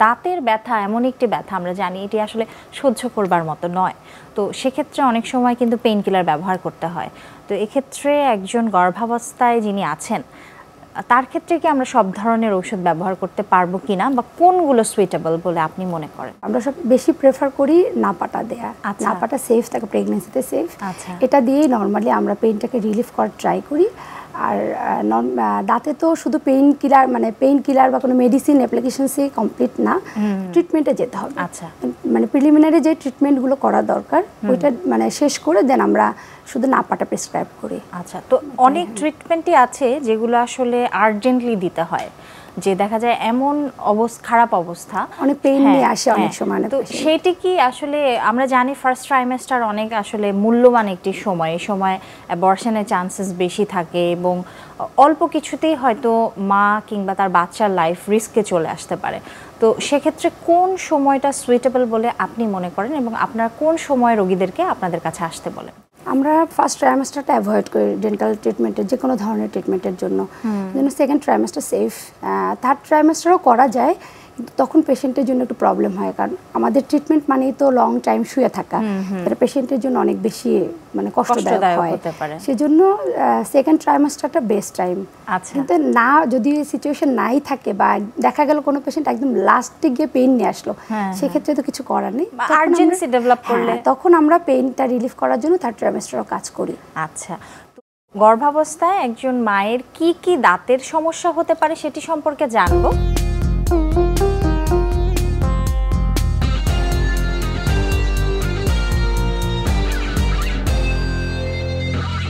দাঁতের ব্যথা এমন একটি ব্যথা আমরা জানি এটি আসলে সহ্য করবার মতো নয়। তো সেক্ষেত্রে অনেক সময় কিন্তু পেইন কিলার ব্যবহার করতে হয়। তো এক্ষেত্রে একজন গর্ভাবস্থায় যিনি আছেন তার ক্ষেত্রে কি আমরা সব ধরনের ঔষধ ব্যবহার করতে পারবো কিনা বা কোনগুলো সুইটেবল বলে আপনি মনে করেন? আমরা সব বেশি প্রেফার করি নাপাটা দেয়া। নাপাটা সেফ থাকে, প্রেগনেন্সিতে সেফ। এটা দিয়েই নর্মালি আমরা পেইনটাকে রিলিফ করার ট্রাই করি। আর দাঁতে তো শুধু পেইন কিলার বা কোনো মেডিসিন অ্যাপ্লিকেশনসে কমপ্লিট না, ট্রিটমেন্টে যেতে হবে। মানে প্রিলিমিনারি যে ট্রিটমেন্টগুলো করা দরকার ওইটা শেষ করে দেন আমরা শুধু নাপাটা প্রেসক্রাইব করি। আচ্ছা, তো অনেক ট্রিটমেন্টই আছে যেগুলো আসলে আর্জেন্টলি দিতে হয়, যে দেখা যায় এমন খারাপ অবস্থা, অনেক পেইন নিয়ে আসে অনেক সময়। তো সেটি কি আসলে আমরা জানি ফার্স্ট ট্রাইমেস্টার অনেক আসলে মূল্যবান একটি সময়, এই সময় অ্যাবর্শনের চান্সেস বেশি থাকে এবং অল্প কিছুতেই হয়তো মা কিংবা তার বাচ্চার লাইফ রিস্কে চলে আসতে পারে। তো সেক্ষেত্রে কোন সময়টা সুইটেবল বলে আপনি মনে করেন এবং আপনারা কোন সময় রোগীদেরকে আপনাদের কাছে আসতে বলেন? আমরা ফার্স্ট ট্রাইমেস্টারটা অ্যাভয়েড করি ডেন্টাল ট্রিটমেন্টের, যে কোনো ধরনের ট্রিটমেন্টের জন্য। সেকেন্ড ট্রাইমেস্টার সেফ, থার্ড ট্রাইমেস্টারও করা যায়, কিন্তু তখন পেশেন্টের জন্য একটু প্রবলেম হয়, কারণ আমাদের ট্রিটমেন্ট মানেই তো লং টাইম শুয়ে থাকা, এটা পেশেন্টের জন্য অনেক বেশি কষ্টদায়ক হয়। সেজন্য সেকেন্ড ট্রাইমেস্টারটা বেস্ট টাইম। কিন্তু না, যদি সিচুয়েশন নাই থাকে বা দেখা গেল কোনো পেশেন্ট একদম লাস্টে গিয়ে পেইন নিয়ে আসলো, সেক্ষেত্রে তো কিছু করার নেই, আর্জেন্সি ডেভেলপ করলে তখন আমরা পেইনটা রিলিফ করার জন্য থার্ড ট্রাইমেস্টারও কাজ করি। আচ্ছা, গর্ভাবস্থায় একজন মায়ের কি কি দাঁতের সমস্যা হতে পারে সেটি সম্পর্কে জানবো।